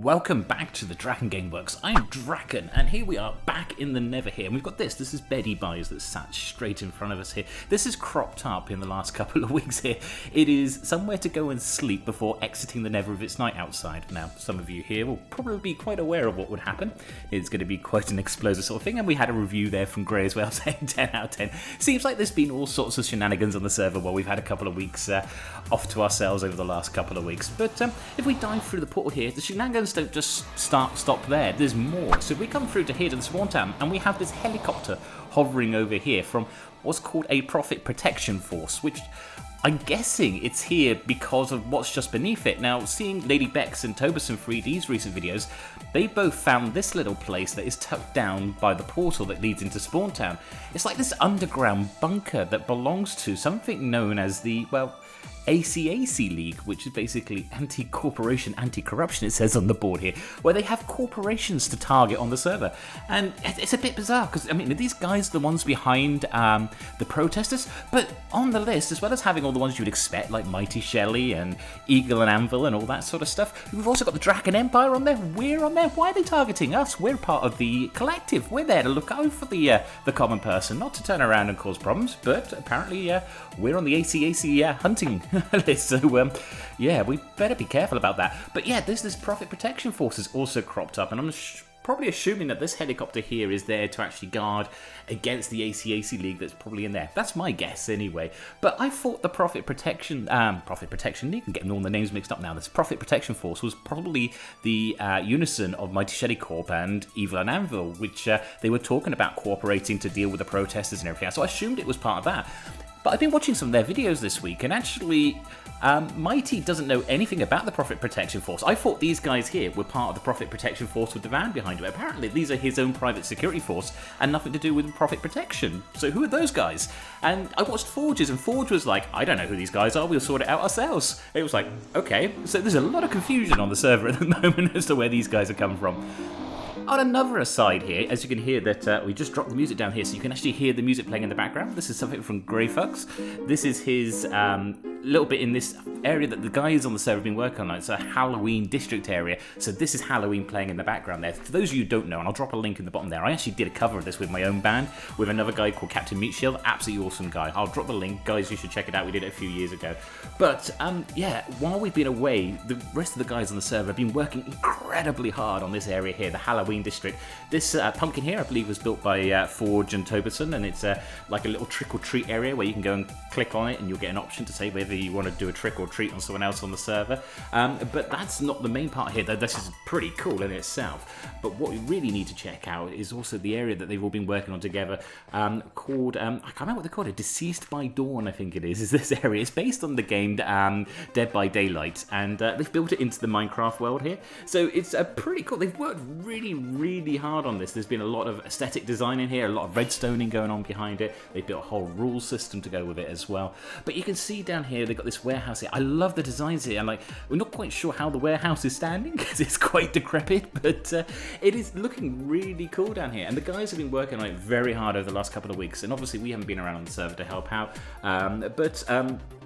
welcome back to the DrakenWerks. I'm Draken, and here we are back in the Nether here, and we've got this is Betty Buys that sat straight in front of us here. This is cropped up in the last couple of weeks here. It is somewhere to go and sleep before exiting the Nether of its night outside. Now, some of you here will probably be quite aware of what would happen. It's going to be quite an explosive sort of thing, and we had a review there from Grey as well, saying 10 out of 10. Seems like there's been all sorts of shenanigans on the server while we've had a couple of weeks off to ourselves over the last couple of weeks. But if we dive through the portal here, the shenanigans don't just stop there. There's more. So we come through to here to the spawn town, and we have this helicopter hovering over here from what's called a Profit Protection Force, which I'm guessing it's here because of what's just beneath it. Now, seeing Lady Bex and Tobsterschomchom's recent videos, they both found this little place that is tucked down by the portal that leads into Spawn Town. It's like this underground bunker that belongs to something known as the, well, ACAC League, which is basically anti-corporation, anti-corruption, it says on the board here, where they have corporations to target on the server. And it's a bit bizarre, because, I mean, are these guys the ones behind the protesters? But on the list, as well as having all the ones you would expect, like Mighty Shelley and Eagle and Anvil and all that sort of stuff, we've also got the Draken Empire on there. We're on there. Why are they targeting us? We're part of the collective. We're there to look out for the common person, not to turn around and cause problems, but apparently we're on the ACAC hunting list, so yeah, we better be careful about that. But yeah, this Profit Protection Force is also cropped up, and I'm probably assuming that this helicopter here is there to actually guard against the ACAC League that's probably in there. That's my guess anyway. But I thought the Profit Protection League, I'm getting all the names mixed up now, this Profit Protection Force was probably the unison of Mighty Shelley Corp and Evil and Anvil, which they were talking about cooperating to deal with the protesters and everything else, so I assumed it was part of that. But I've been watching some of their videos this week, and actually, Mighty doesn't know anything about the Profit Protection Force. I thought these guys here were part of the Profit Protection Force with the van behind him. Apparently, these are his own private security force and nothing to do with Profit Protection. So who are those guys? And I watched Forges, and Forge was like, I don't know who these guys are, we'll sort it out ourselves. It was like, okay. So there's a lot of confusion on the server at the moment as to where these guys are coming from. On another aside here, as you can hear that we just dropped the music down here, so you can actually hear the music playing in the background. This is something from Greyfucks. This is his little bit in this area that the guys on the server have been working on. It's a Halloween district area, so this is Halloween playing in the background there. For those of you who don't know, and I'll drop a link in the bottom there, I actually did a cover of this with my own band, with another guy called Captain Meatshield, absolutely awesome guy. I'll drop the link, guys, you should check it out, we did it a few years ago. But yeah, while we've been away, the rest of the guys on the server have been working incredibly hard on this area here, the Halloween district. This pumpkin here, I believe, was built by Forge and Toberson, and it's like a little trick-or-treat area where you can go and click on it and you'll get an option to say whether you want to do a trick-or-treat on someone else on the server. But that's not the main part here, though. This is pretty cool in itself. But what we really need to check out is also the area that they've all been working on together, called, I can't remember what they called it, Deceased by Dawn, I think it is this area. It's based on the game Dead by Daylight, and they've built it into the Minecraft world here. So it's pretty cool. They've worked really hard on this. There's been a lot of aesthetic design in here, a lot of redstoning going on behind it. They've built a whole rule system to go with it as well. But you can see down here, they've got this warehouse here. I love the designs here. And like, we're not quite sure how the warehouse is standing because it's quite decrepit, but it is looking really cool down here. And the guys have been working on it very hard over the last couple of weeks. And obviously, we haven't been around on the server to help out. But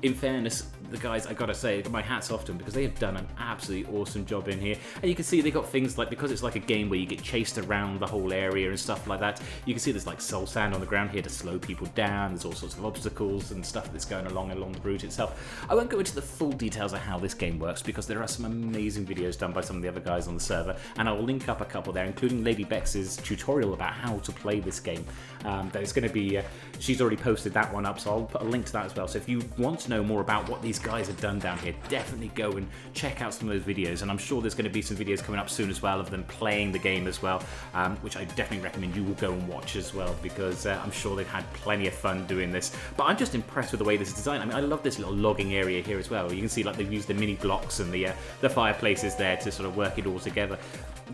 in fairness, the guys, I gotta say, my hat's off to them because they have done an absolutely awesome job in here. And you can see they got things like, because it's like a game where you get chased around the whole area and stuff like that, you can see there's like soul sand on the ground here to slow people down. There's all sorts of obstacles and stuff that's going along the route itself. I won't go into the full details of how this game works because there are some amazing videos done by some of the other guys on the server, and I will link up a couple there, including Lady Bex's tutorial about how to play this game. There's going to be, she's already posted that one up, so I'll put a link to that as well. So if you want to know more about what these guys have done down here, definitely go and check out some of those videos, and I'm sure there's going to be some videos coming up soon as well of them playing the game as well, which I definitely recommend you will go and watch as well, because I'm sure they've had plenty of fun doing this. But I'm just impressed with the way this is designed. I mean, I love this little logging area here as well. You can see like they've used the mini blocks and the fireplaces there to sort of work it all together.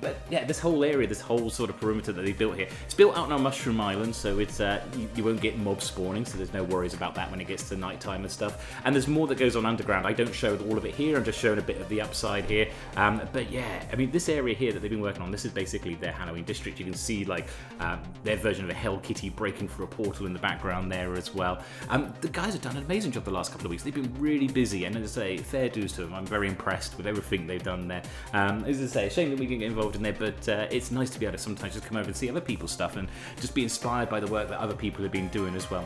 But yeah, this whole area, this whole sort of perimeter that they built here, it's built out on a mushroom island, so it's you won't get mob spawning, so there's no worries about that when it gets to nighttime and stuff. And there's more that goes videos on Underground, I don't show all of it here, I'm just showing a bit of the upside here. But yeah, I mean, this area here that they've been working on, this is basically their Halloween district. You can see like their version of a Hell Kitty breaking through a portal in the background there as well. The guys have done an amazing job the last couple of weeks. They've been really busy, and as I say, fair dues to them. I'm very impressed with everything they've done there. As I say, shame that we can get involved in there, but it's nice to be able to sometimes just come over and see other people's stuff and just be inspired by the work that other people have been doing as well.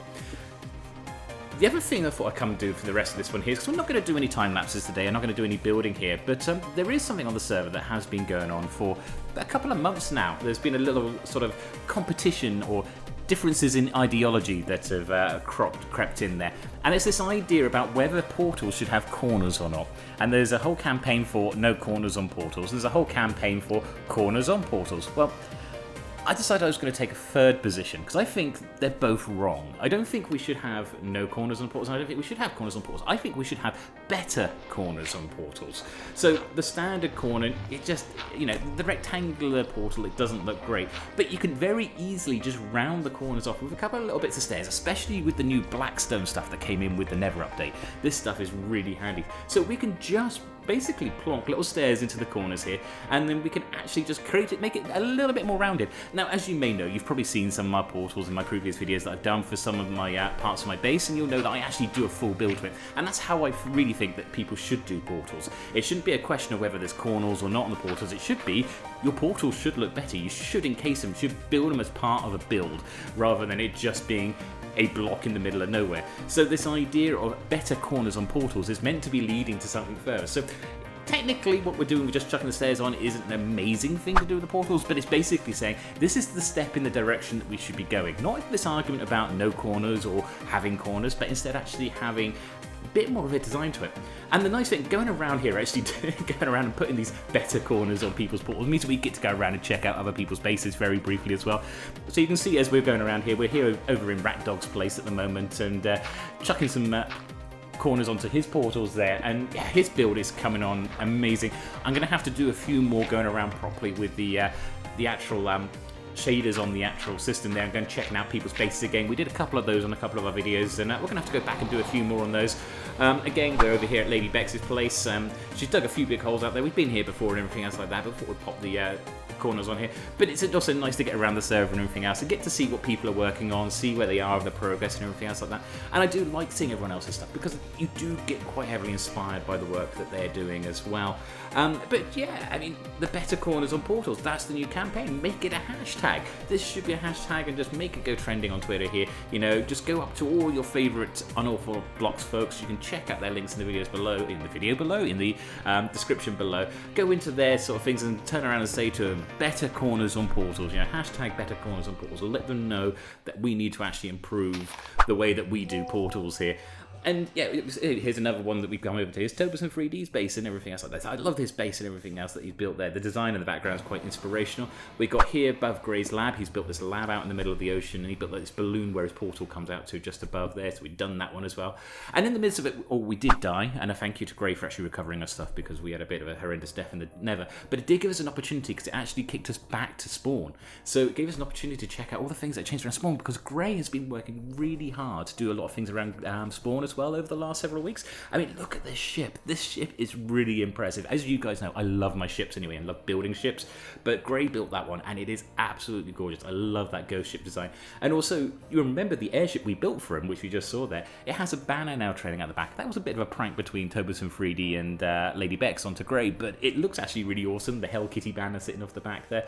The other thing I thought I'd come and do for the rest of this one here is, because we're not going to do any time lapses today, I'm not going to do any building here, but there is something on the server that has been going on for a couple of months now. There's been a little sort of competition or differences in ideology that have crept in there, and it's this idea about whether portals should have corners or not. And there's a whole campaign for no corners on portals. There's a whole campaign for corners on portals. Well, I decided I was going to take a third position because I think they're both wrong. I don't think we should have no corners on portals, and I don't think we should have corners on portals. I think we should have better corners on portals. So the standard corner, it just, you know, the rectangular portal, it doesn't look great, but you can very easily just round the corners off with a couple of little bits of stairs, especially with the new Blackstone stuff that came in with the Never update. This stuff is really handy. So we can just basically plonk little stairs into the corners here, and then we can actually just create it, make it a little bit more rounded. Now, as you may know, you've probably seen some of my portals in my previous videos that I've done for some of my parts of my base, and you'll know that I actually do a full build to it, and that's how I really think that people should do portals. It shouldn't be a question of whether there's corners or not on the portals. It should be your portals should look better. You should encase them, you should build them as part of a build, rather than it just being a block in the middle of nowhere. So this idea of better corners on portals is meant to be leading to something further. So technically what we're doing with just chucking the stairs on isn't an amazing thing to do with the portals, but it's basically saying this is the step in the direction that we should be going. Not this argument about no corners or having corners, but instead actually having a bit more of a design to it. And the nice thing, going around here, actually going around and putting these better corners on people's portals means we get to go around and check out other people's bases very briefly as well. So you can see as we're going around here, we're here over in Rat Dog's place at the moment, and chucking some corners onto his portals there, and yeah, his build is coming on amazing. I'm going to have to do a few more going around properly with the actual shaders on the actual system there. I'm going to check out people's bases again. We did a couple of those on a couple of our videos, and we're going to have to go back and do a few more on those. Again, we're over here at Lady Bex's place. She's dug a few big holes out there. We've been here before and everything else like that, but thought we'd pop the corners on here. But it's also nice to get around the server and everything else and get to see what people are working on, see where they are with the progress and everything else like that. And I do like seeing everyone else's stuff because you do get quite heavily inspired by the work that they're doing as well. But yeah, I mean, the better corners on portals, that's the new campaign. Make it a hashtag. This should be a hashtag, and just make it go trending on Twitter here. You know, just go up to all your favourite Unorthoblocks folks. You can check out their links in the videos below, in the description below. Go into their sort of things and turn around and say to them, better corners on portals, you know, hashtag better corners on portals. Let them know that we need to actually improve the way that we do portals here. And yeah, here's another one that we've come over to. Here's Tobsterschomchom's base and everything else like that. I love his base and everything else that he's built there. The design in the background is quite inspirational. We got here above Gray's lab. He's built this lab out in the middle of the ocean, and he built like this balloon where his portal comes out to just above there. So we've done that one as well. And in the midst of it, we did die. And a thank you to Gray for actually recovering our stuff, because we had a bit of a horrendous death in the Never. But it did give us an opportunity, because it actually kicked us back to spawn. So it gave us an opportunity to check out all the things that changed around spawn, because Gray has been working really hard to do a lot of things around spawn as well over the last several weeks. I mean, look at this ship. This ship is really impressive. As you guys know, I love my ships anyway and love building ships, but Gray built that one and it is absolutely gorgeous. I love that ghost ship design. And also, you remember the airship we built for him, which we just saw there? It has a banner now trailing out the back. That was a bit of a prank between Tobsterschomchom and Lady Bex onto Gray, but it looks actually really awesome. The Hell Kitty banner sitting off the back there.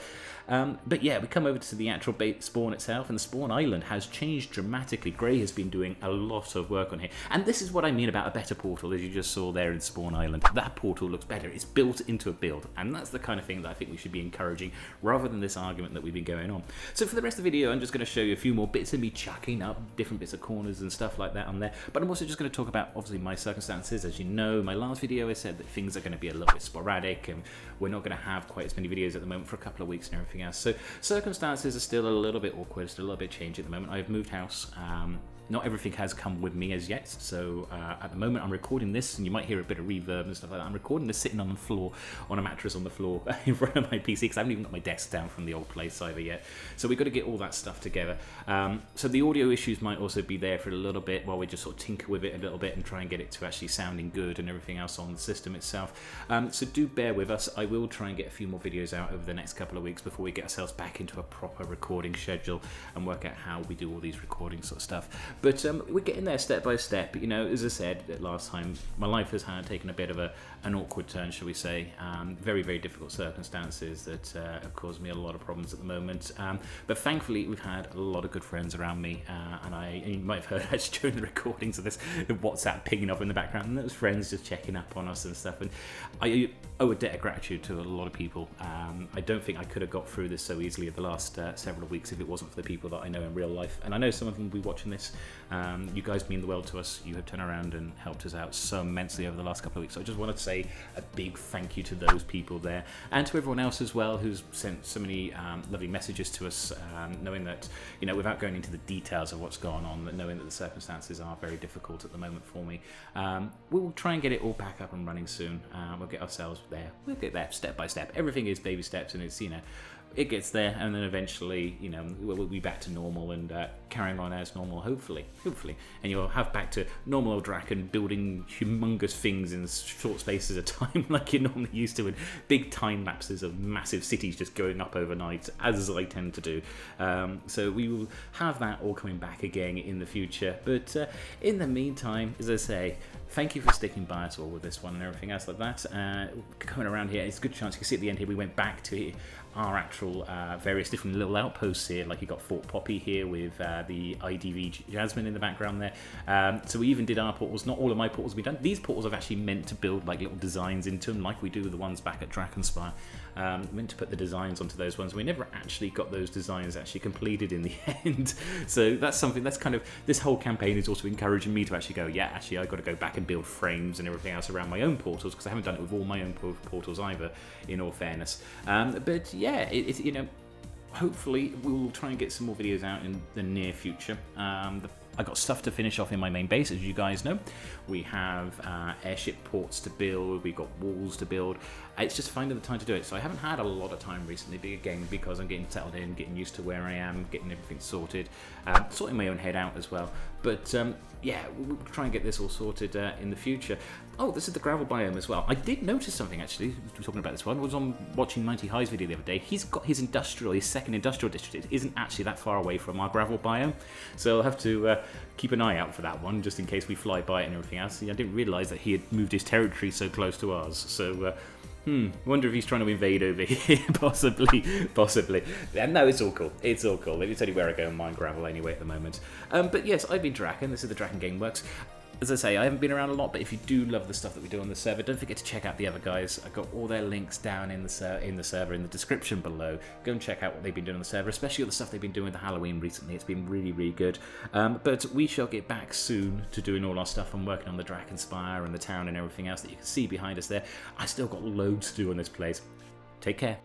But yeah, we come over to the actual spawn itself, and the spawn island has changed dramatically. Gray has been doing a lot of work on here, and this is what I mean about a better portal, as you just saw there in Spawn Island. That portal looks better. It's built into a build, and that's the kind of thing that I think we should be encouraging, rather than this argument that we've been going on. So for the rest of the video, I'm just going to show you a few more bits of me chucking up different bits of corners and stuff like that on there, but I'm also just going to talk about, obviously, my circumstances. As you know, my last video I said that things are going to be a little bit sporadic, and we're not going to have quite as many videos at the moment for a couple of weeks and everything else. So circumstances are still a little bit awkward, still a little bit changing at the moment. I've moved house. Not everything has come with me as yet, so at the moment I'm recording this, and you might hear a bit of reverb and stuff like that. I'm recording this sitting on the floor, on a mattress on the floor in front of my PC, because I haven't even got my desk down from the old place either yet. So we've got to get all that stuff together. So the audio issues might also be there for a little bit while we just sort of tinker with it a little bit and try and get it to actually sounding good and everything else on the system itself. So do bear with us. I will try and get a few more videos out over the next couple of weeks before we get ourselves back into a proper recording schedule and work out how we do all these recording sort of stuff. But we're getting there step by step. You know, as I said last time, my life has taken a bit of an awkward turn, shall we say. Very, very difficult circumstances that have caused me a lot of problems at the moment. But thankfully, we've had a lot of good friends around me, and you might have heard actually during the recordings of this, the WhatsApp pinging up in the background, and those friends just checking up on us and stuff. And I owe a debt of gratitude to a lot of people. I don't think I could have got through this so easily in the last several weeks if it wasn't for the people that I know in real life. And I know some of them will be watching this. You guys mean the world to us. You have turned around and helped us out so immensely over the last couple of weeks. So I just wanted to say a big thank you to those people there, and to everyone else as well who's sent so many lovely messages to us, knowing that, you know, without going into the details of what's going on, but knowing that the circumstances are very difficult at the moment for me. We'll try and get it all back up and running soon. We'll get ourselves there. We'll get there step by step. Everything is baby steps, and it's, you know, it gets there, and then eventually, you know, we'll be back to normal and carrying on as normal, hopefully, and you'll have back to normal old Draken building humongous things in short spaces of time like you're normally used to, and big time lapses of massive cities just going up overnight, as I tend to do. So we will have that all coming back again in the future, but in the meantime, as I say, thank you for sticking by us all with this one and everything else like that. Coming around here, it's a good chance. You can see at the end here, we went back to our actual various different little outposts here. Like you got Fort Poppy here with the IDV Jasmine in the background there. So we even did our portals. Not all of my portals have been done. These portals I've actually meant to build like little designs into them, like we do with the ones back at DRAKENSPIRE. Meant to put the designs onto those ones. We never actually got those designs actually completed in the end. So that's something that's kind of, this whole campaign is also encouraging me to actually go, yeah, actually I've got to go back and build frames and everything else around my own portals, because I haven't done it with all my own portals either, in all fairness. But yeah, it's, you know, hopefully we'll try and get some more videos out in the near future. I got stuff to finish off in my main base, as you guys know. We have airship ports to build, we've got walls to build. It's just finding the time to do it. So I haven't had a lot of time recently, again, because I'm getting settled in, getting used to where I am, getting everything sorted, sorting my own head out as well. But yeah, we'll try and get this all sorted in the future. Oh, this is the gravel biome as well. I did notice something actually, talking about this one. I was on watching Mighty High's video the other day. He's got his second industrial district. It isn't actually that far away from our gravel biome. So I'll have to keep an eye out for that one, just in case we fly by it and everything else. I didn't realise that he had moved his territory so close to ours. So wonder if he's trying to invade over here, possibly. And no, it's all cool. It's all cool. It's only where I go and mine gravel anyway at the moment. But yes, I've been Draken. This is the DrakenGameWorks. As I say, I haven't been around a lot, but if you do love the stuff that we do on the server, don't forget to check out the other guys. I've got all their links down in the server, in the description below. Go and check out what they've been doing on the server, especially all the stuff they've been doing with the Halloween recently. It's been really, really good. But we shall get back soon to doing all our stuff. I'm working on the DrakenSpire and the town and everything else that you can see behind us there. I still got loads to do on this place. Take care.